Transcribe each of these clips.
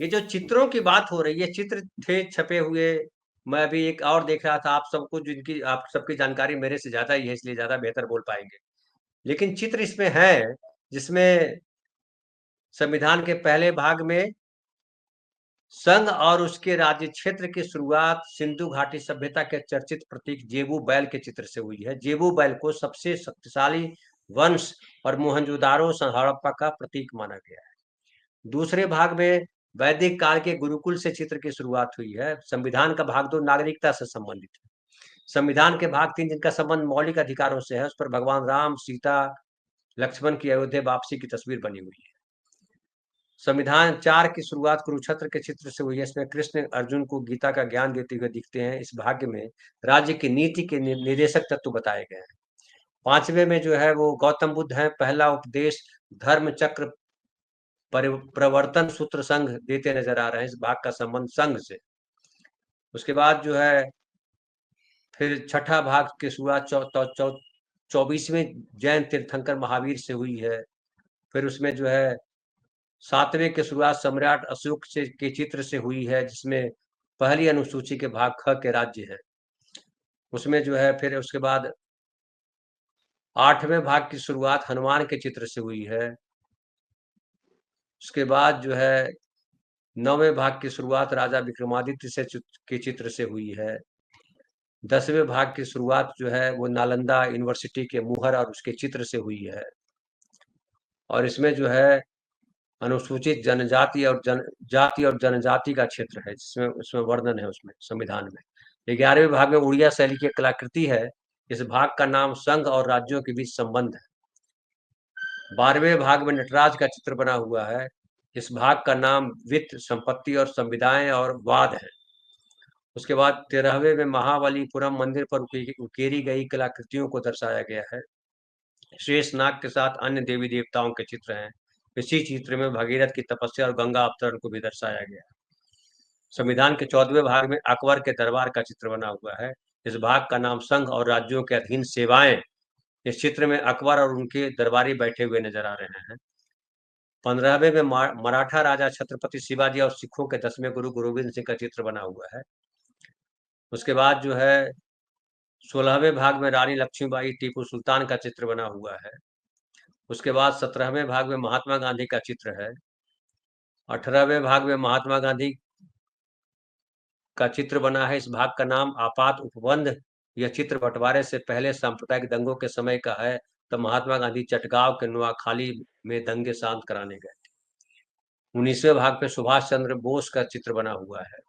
ये जो चित्रों की बात हो रही है, चित्र थे छपे हुए। मैं अभी एक और देख रहा था, आप सबको जिनकी आप सबकी जानकारी मेरे से ज़्यादा ही है, इसलिए ज़्यादा बेहतर बोल पाएँगे। लेकिन चित्र इसमें है, जिसमें संविधान के पहले भाग में संघ और उसके राज्य क्षेत्र की शुरुआत सिंधु घाटी सभ्यता के चर्चित प्रतीक जेबू बैल के चित्र से हुई है। जेबू बैल को सबसे शक्तिशाली वंश और मोहनजोदारो हड़प्पा का प्रतीक माना गया है। दूसरे भाग में वैदिक काल के गुरुकुल से चित्र की शुरुआत हुई है। संविधान का भाग 2 नागरिकता से संबंधित है। संविधान के भाग 3 जिनका संबंध मौलिक अधिकारों से है, उस पर भगवान राम, सीता, लक्ष्मण की अयोध्या वापसी की तस्वीर बनी हुई है। संविधान 4 की शुरुआत कुरुक्षेत्र के चित्र से हुई है। इसमें कृष्ण अर्जुन को गीता का ज्ञान देते हुए दिखते हैं। इस भाग्य में राज्य की नीति के निर्देशक तत्व बताए गए हैं। 5वें में जो है वो गौतम बुद्ध हैं। पहला उपदेश धर्म चक्र प्रवर्तन सूत्र संघ देते नजर आ रहे हैं। इस भाग का संबंध संघ से। उसके बाद जो है फिर छठा भाग की शुरुआत 24वें जैन तीर्थंकर महावीर से हुई है। फिर उसमें जो है 7वें की शुरुआत सम्राट अशोक से के चित्र से हुई है, जिसमें पहली अनुसूची के भाग ख के राज्य है। उसमें जो है फिर उसके बाद 8वें भाग की शुरुआत हनुमान के चित्र से हुई है। उसके बाद जो है 9वें भाग की शुरुआत राजा विक्रमादित्य से के चित्र से हुई है। 10वें भाग की शुरुआत जो है वो नालंदा यूनिवर्सिटी के मुहर और उसके चित्र से हुई है। और इसमें जो है अनुसूचित जनजाति और जाति और जनजाति का क्षेत्र है, जिसमें उसमें वर्णन है उसमें संविधान में। 11वें भाग में उड़िया शैली की कलाकृति है। इस भाग का नाम संघ और राज्यों के बीच संबंध है। 12वें भाग में नटराज का चित्र बना हुआ है। इस भाग का नाम वित्त, संपत्ति और संविदाएं और वाद है। उसके बाद 13वें में महाबलीपुरम मंदिर पर उकेरी गई कलाकृतियों को दर्शाया गया है। शेष नाग के साथ अन्य देवी देवताओं के चित्र हैं। इसी चित्र में भगीरथ की तपस्या और गंगा अवतरण को भी दर्शाया गया है। संविधान के 14वें भाग में अकबर के दरबार का चित्र बना हुआ है। इस भाग का नाम संघ और राज्यों के अधीन सेवाएं। इस चित्र में अकबर और उनके दरबारी बैठे हुए नजर आ रहे हैं। 15वें में मराठा राजा छत्रपति शिवाजी और सिखों के 10वें गुरु गोविंद सिंह का चित्र बना हुआ है। उसके बाद जो है 16वें भाग में रानी लक्ष्मीबाई टीपू सुल्तान का चित्र बना हुआ है। उसके बाद 17वें भाग में महात्मा गांधी का चित्र है। 18वें भाग में महात्मा गांधी का चित्र बना है। इस भाग का नाम आपात उपबंध। यह चित्र बंटवारे से पहले सांप्रदायिक दंगों के समय का है, तब महात्मा गांधी चटगांव के नुआखाली में दंगे शांत कराने गए थे। 19वें भाग में सुभाष चंद्र बोस का चित्र बना हुआ है।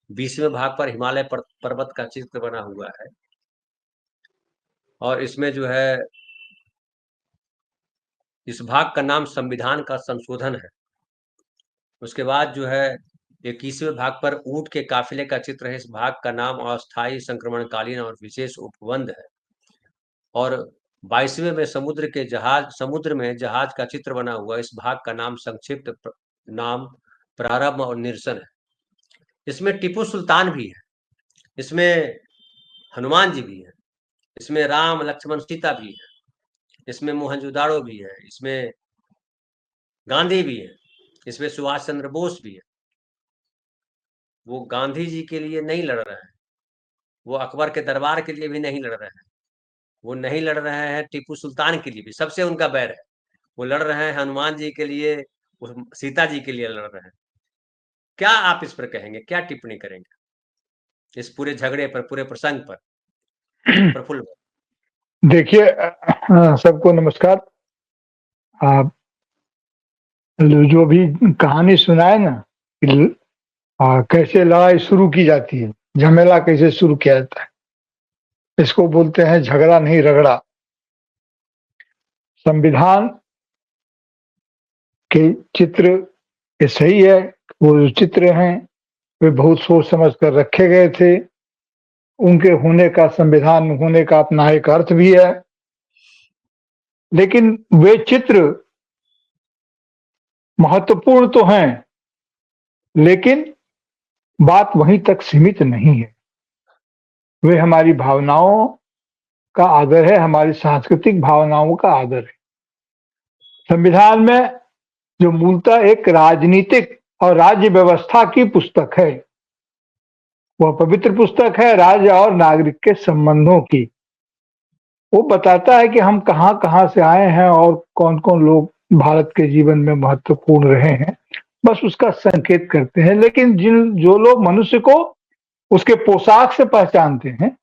20वें भाग पर हिमालय पर्वत का चित्र बना हुआ है। और इसमें जो है इस भाग का नाम संविधान का संशोधन है। उसके बाद जो है 21वें भाग पर ऊंट के काफिले का चित्र है। इस भाग का नाम अस्थायी संक्रमणकालीन और विशेष उपबंध है। और 22वें में समुद्र में जहाज का चित्र बना हुआ। इस भाग का नाम संक्षिप्त नाम प्रारंभ और निरसन है। इसमें टीपू सुल्तान भी है, इसमें हनुमान जी भी है, इसमें राम लक्ष्मण सीता भी है, इसमें मोहनजोदाड़ो भी है, इसमें गांधी भी है, इसमें सुभाष चंद्र बोस भी है। वो गांधी जी के लिए नहीं लड़ रहे हैं, वो अकबर के दरबार के लिए भी नहीं लड़ रहे हैं, वो नहीं लड़ रहे हैं टीपू सुल्तान के लिए भी, सबसे उनका बैर है। वो लड़ रहे हैं हनुमान जी के लिए, सीता जी के लिए लड़ रहे हैं। क्या आप इस पर कहेंगे, क्या टिप्पणी करेंगे इस पूरे झगड़े पर, पूरे प्रसंग पर? प्रफुल्ल देखिए, सबको नमस्कार। आप जो भी कहानी सुनाए ना कि कैसे लड़ाई शुरू की जाती है, झमेला कैसे शुरू किया जाता है, इसको बोलते हैं झगड़ा नहीं रगड़ा। संविधान के चित्र ये सही है, वो जो चित्र हैं वे बहुत सोच समझ कर रखे गए थे। उनके होने का, संविधान में होने का अपना एक अर्थ भी है। लेकिन वे चित्र महत्वपूर्ण तो हैं, लेकिन बात वहीं तक सीमित नहीं है। वे हमारी भावनाओं का आदर है, हमारी सांस्कृतिक भावनाओं का आदर है। संविधान में जो मूलतः एक राजनीतिक और राज्य व्यवस्था की पुस्तक है। वह पवित्र पुस्तक है राज्य और नागरिक के संबंधों की। वो बताता है कि हम कहाँ-कहाँ से आए हैं और कौन-कौन लोग भारत के जीवन में महत्वपूर्ण रहे हैं, बस उसका संकेत करते हैं। लेकिन जो लोग मनुष्य को उसके पोशाक से पहचानते हैं,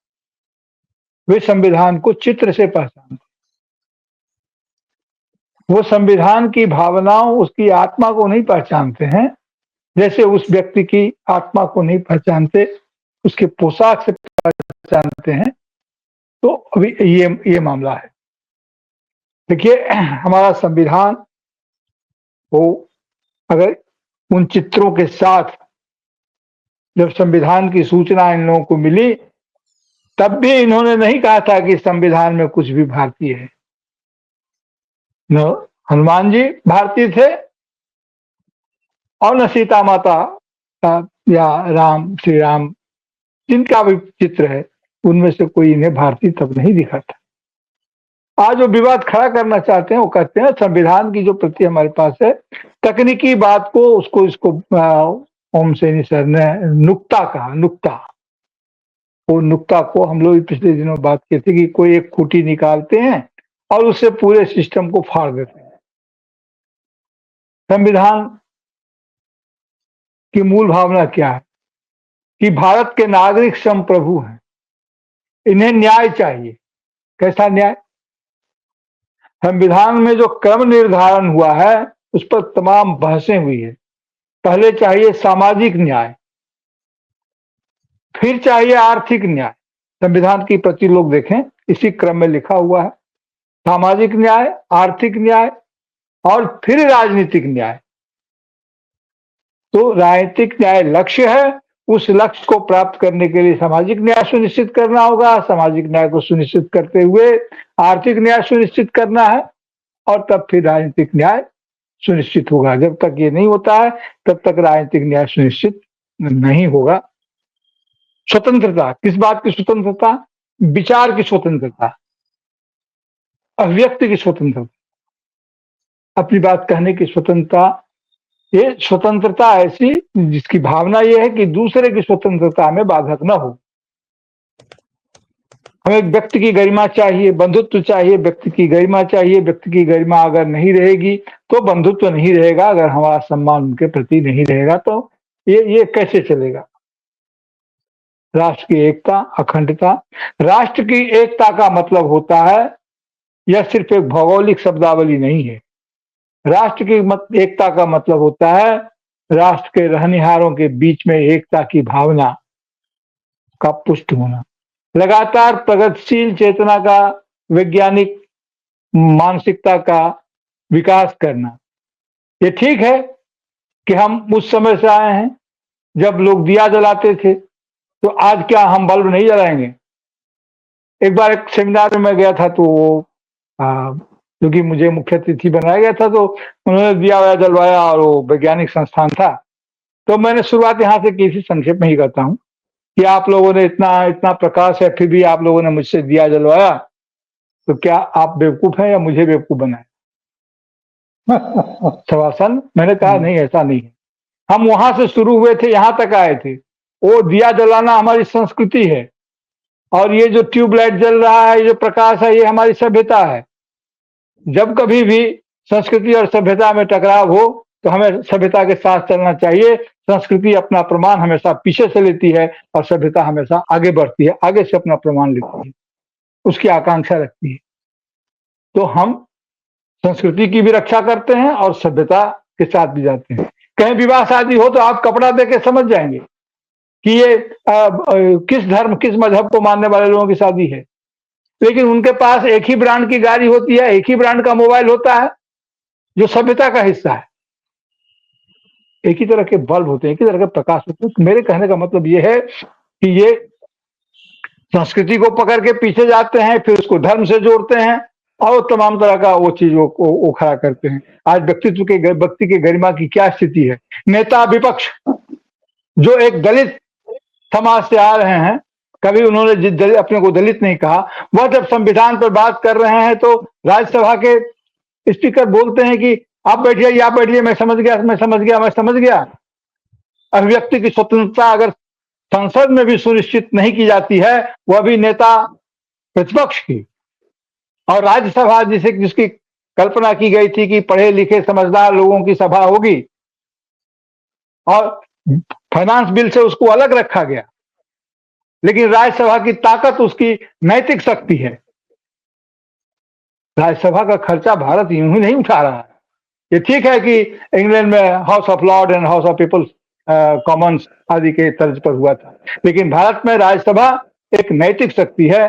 वे संविधान को चित्र से पहचानते हैं। वो संविधान की भावनाओं, उसकी आत्मा को नहीं पहचानते हैं, जैसे उस व्यक्ति की आत्मा को नहीं पहचानते, उसके पोशाक से पहचानते हैं। तो अभी ये मामला है। देखिए, हमारा संविधान वो अगर उन चित्रों के साथ जब संविधान की सूचना इन लोगों को मिली, तब भी इन्होंने नहीं कहा था कि संविधान में कुछ भी भारतीय है। न हनुमान जी भारतीय थे और न सीता माता या श्री राम जिनका भी चित्र है, उनमें से कोई इन्हें भारतीय तब नहीं दिखा था। आज वो विवाद खड़ा करना चाहते हैं, वो कहते हैं संविधान की जो प्रति हमारे पास है, तकनीकी बात को इसको ओम सैनी सर ने नुक्ता कहा। नुक्ता, वो नुक्ता को हम लोग पिछले दिनों बात की थी कि कोई एक खूंटी निकालते हैं और उससे पूरे सिस्टम को फाड़ देते हैं। संविधान की मूल भावना क्या है कि भारत के नागरिक संप्रभु हैं, इन्हें न्याय चाहिए। कैसा न्याय? संविधान में जो क्रम निर्धारण हुआ है उस पर तमाम बहसें हुई है। पहले चाहिए सामाजिक न्याय, फिर चाहिए आर्थिक न्याय। संविधान की प्रति लोग देखें, इसी क्रम में लिखा हुआ है, सामाजिक न्याय, आर्थिक न्याय और फिर राजनीतिक न्याय। तो राजनीतिक न्याय लक्ष्य है, उस लक्ष्य को प्राप्त करने के लिए सामाजिक न्याय सुनिश्चित करना होगा, सामाजिक न्याय को सुनिश्चित करते हुए आर्थिक न्याय सुनिश्चित करना है और तब फिर राजनीतिक न्याय सुनिश्चित होगा। जब तक ये नहीं होता है तब तक राजनीतिक न्याय सुनिश्चित नहीं होगा। स्वतंत्रता, किस बात की स्वतंत्रता? विचार की स्वतंत्रता, अभिव्यक्ति की स्वतंत्रता, अपनी बात कहने की स्वतंत्रता। ये स्वतंत्रता ऐसी जिसकी भावना ये है कि दूसरे की स्वतंत्रता में बाधक न हो। हमें व्यक्ति की गरिमा चाहिए, बंधुत्व चाहिए, व्यक्ति की गरिमा चाहिए। व्यक्ति की गरिमा अगर नहीं रहेगी तो बंधुत्व नहीं रहेगा। अगर हमारा सम्मान उनके प्रति नहीं रहेगा तो ये कैसे चलेगा? राष्ट्र की एकता, अखंडता। राष्ट्र की एकता का मतलब होता है, यह सिर्फ एक भौगोलिक शब्दावली नहीं है। राष्ट्र की एकता का मतलब होता है राष्ट्र के रहनिहारों के बीच में एकता की भावना का पुष्ट होना, लगातार प्रगतिशील चेतना का, वैज्ञानिक मानसिकता का विकास करना। ये ठीक है कि हम उस समय से आए हैं जब लोग दिया जलाते थे, तो आज क्या हम बल्ब नहीं जलाएंगे? एक बार एक सेमिनार में मैं गया था, तो क्योंकि मुझे मुख्य अतिथि बनाया गया था, तो उन्होंने दिया हुआ जलवाया और वो वैज्ञानिक संस्थान था। तो मैंने शुरुआत यहाँ से की थी, संक्षेप में ही कहता हूँ कि आप लोगों ने इतना प्रकाश है, फिर भी आप लोगों ने मुझसे दिया जलवाया, तो क्या आप बेवकूफ हैं या मुझे बेवकूफ बनाए? शवासन, मैंने कहा नहीं, ऐसा नहीं है। हम वहां से शुरू हुए थे, यहां तक आए थे। वो दिया जलाना हमारी संस्कृति है, और ये जो ट्यूबलाइट जल रहा है, ये जो प्रकाश है, ये हमारी सभ्यता है। जब कभी भी संस्कृति और सभ्यता में टकराव हो तो हमें सभ्यता के साथ चलना चाहिए। संस्कृति अपना प्रमाण हमेशा पीछे से लेती है और सभ्यता हमेशा आगे बढ़ती है, आगे से अपना प्रमाण लेती है, उसकी आकांक्षा रखती है। तो हम संस्कृति की भी रक्षा करते हैं और सभ्यता के साथ भी जाते हैं। कहीं विवाह शादी हो तो आप कपड़ा दे के समझ जाएंगे कि ये किस धर्म, किस मजहब को मानने वाले लोगों की शादी है। लेकिन उनके पास एक ही ब्रांड की गाड़ी होती है, एक ही ब्रांड का मोबाइल होता है, जो सभ्यता का हिस्सा है। एक ही तरह के बल्ब होते हैं, एक ही तरह के प्रकाश होते हैं। तो मेरे कहने का मतलब ये है कि ये संस्कृति को पकड़ के पीछे जाते हैं, फिर उसको धर्म से जोड़ते हैं और तमाम तरह का वो चीजों को खड़ा करते हैं। आज व्यक्ति की गरिमा की क्या स्थिति है? नेता विपक्ष जो एक दलित समाज से आ रहे हैं, कभी उन्होंने अपने को दलित नहीं कहा, वह जब संविधान पर बात कर रहे हैं तो राज्यसभा के स्पीकर बोलते हैं कि आप बैठिए, आप बैठिए, मैं समझ गया, मैं समझ गया, मैं समझ गया। अभिव्यक्ति की स्वतंत्रता अगर संसद में भी सुनिश्चित नहीं की जाती है, वह भी नेता प्रतिपक्ष की, और राज्यसभा जिसकी कल्पना की गई थी कि पढ़े लिखे समझदार लोगों की सभा होगी, और फाइनेंस बिल से उसको अलग रखा गया, लेकिन राज्यसभा की ताकत उसकी नैतिक शक्ति है। राज्यसभा का खर्चा भारत यूं ही नहीं उठा रहा है। ये ठीक है कि इंग्लैंड में House of Lord and House of Peoples Commons आदि के तर्ज पर हुआ था, लेकिन भारत में राज्यसभा एक नैतिक शक्ति है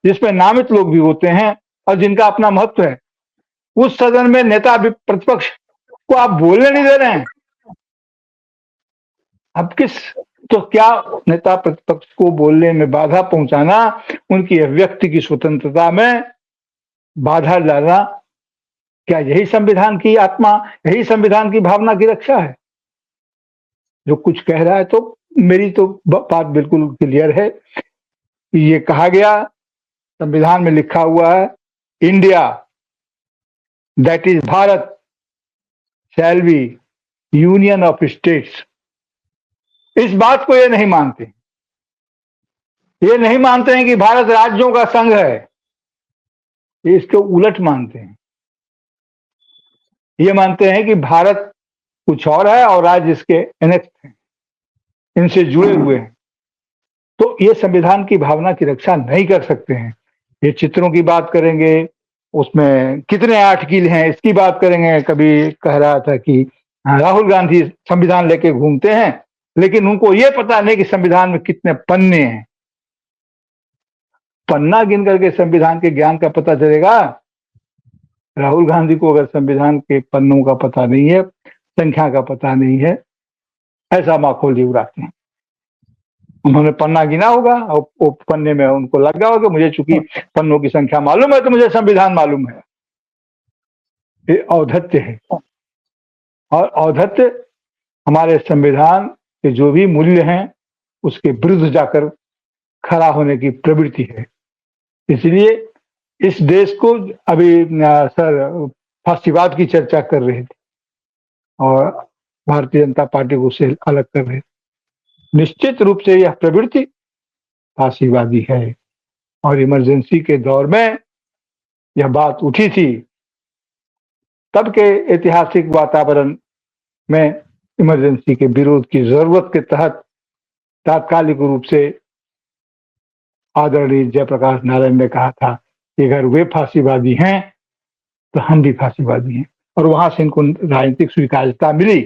जिसमें नामित लोग भी होते हैं और जिनका अपना महत्व है। उस सदन में नेता प्रतिपक्ष को आप बोलने नहीं दे रहे हैं। अब तो क्या नेता प्रतिपक्ष को बोलने में बाधा पहुंचाना, उनकी अभिव्यक्ति की स्वतंत्रता में बाधा डालना, क्या यही संविधान की आत्मा, यही संविधान की भावना की रक्षा है? जो कुछ कह रहा है, तो मेरी तो बात बिल्कुल क्लियर है कि ये कहा गया, संविधान में लिखा हुआ है, India that is Bharat shall be union of states. इस बात को ये नहीं मानते। ये नहीं मानते हैं कि भारत राज्यों का संघ है, ये इसके उलट मानते हैं। ये मानते हैं कि भारत कुछ और है और राज्य इसके एनेक्स हैं, इनसे जुड़े हुए हैं। तो ये संविधान की भावना की रक्षा नहीं कर सकते हैं। ये चित्रों की बात करेंगे, उसमें कितने आर्टिकल हैं इसकी बात करेंगे। कभी कह रहा था कि राहुल गांधी संविधान लेके घूमते हैं, लेकिन उनको ये पता नहीं कि संविधान में कितने पन्ने हैं। पन्ना गिन करके संविधान के ज्ञान का पता चलेगा? राहुल गांधी को अगर संविधान के पन्नों का पता नहीं है, संख्या का पता नहीं है, ऐसा माखौल उड़ाते हैं। उन्होंने पन्ना गिना होगा और वो पन्ने में उनको लगा होगा मुझे चूंकि पन्नों की संख्या मालूम है तो मुझे संविधान मालूम है। ये औद्धत्य है, और औद्धत्य हमारे संविधान के जो भी मूल्य हैं उसके विरुद्ध जाकर खड़ा होने की प्रवृत्ति है। इसलिए इस देश को अभी सर फासीवाद की चर्चा कर रहे थे और भारतीय जनता पार्टी को उससे अलग कर रहे थे। निश्चित रूप से यह प्रवृत्ति फासीवादी है, और इमरजेंसी के दौर में यह बात उठी थी। तब के ऐतिहासिक वातावरण में इमरजेंसी के विरोध की जरूरत के तहत तात्कालिक रूप से आदरणीय जयप्रकाश नारायण ने कहा था कि अगर वे फांसीवादी हैं तो हम भी फांसीवादी हैं, और वहां से इनको राजनीतिक स्वीकार्यता मिली।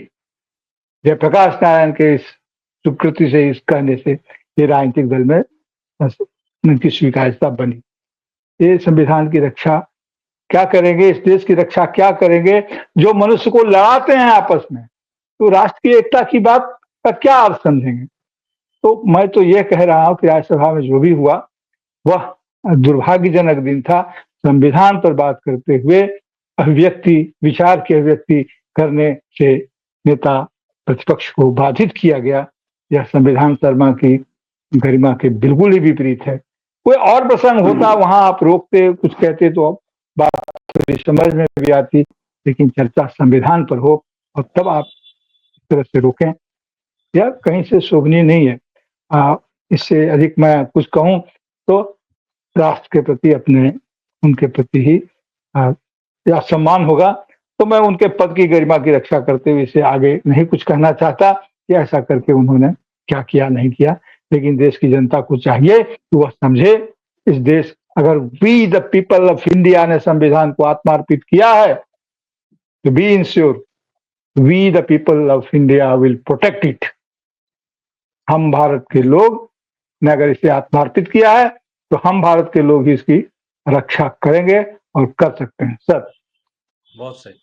जयप्रकाश नारायण के इस स्वीकृति से, इस कहने से ये राजनीतिक दल में उनकी स्वीकार्यता बनी। ये संविधान की रक्षा क्या करेंगे, इस देश की रक्षा क्या करेंगे जो मनुष्य को लड़ाते हैं आपस में? तो राष्ट्र की एकता की बात का क्या अर्थ समझेंगे? तो मैं तो ये कह रहा हूं कि राज्यसभा में जो भी हुआ वह दुर्भाग्यजनक दिन था। संविधान पर बात करते हुए अभिव्यक्ति, विचार की अभिव्यक्ति करने से नेता प्रतिपक्ष को बाधित किया गया। यह संविधान शर्मा की गरिमा के बिल्कुल ही विपरीत है। कोई और प्रसंग होता, वहां आप रोकते, कुछ कहते तो बात समझ में भी आती, लेकिन चर्चा संविधान पर हो और तब आप इस तरह से रोकें, यह कहीं से शोभनीय नहीं है। इससे अधिक मैं कुछ कहूं तो राष्ट्र के प्रति, अपने उनके प्रति ही या सम्मान होगा। तो मैं उनके पद की गरिमा की रक्षा करते हुए इसे आगे नहीं कुछ कहना चाहता कि ऐसा करके उन्होंने क्या किया नहीं किया, लेकिन देश की जनता को चाहिए कि वह समझे इस देश, अगर we the people of India ने संविधान को आत्मार्पित किया है तो be ensure we the people of India will protect it. हम भारत के लोग ने अगर इसे आत्मार्पित किया है तो हम भारत के लोग ही इसकी रक्षा करेंगे और कर सकते हैं। सर बहुत सही।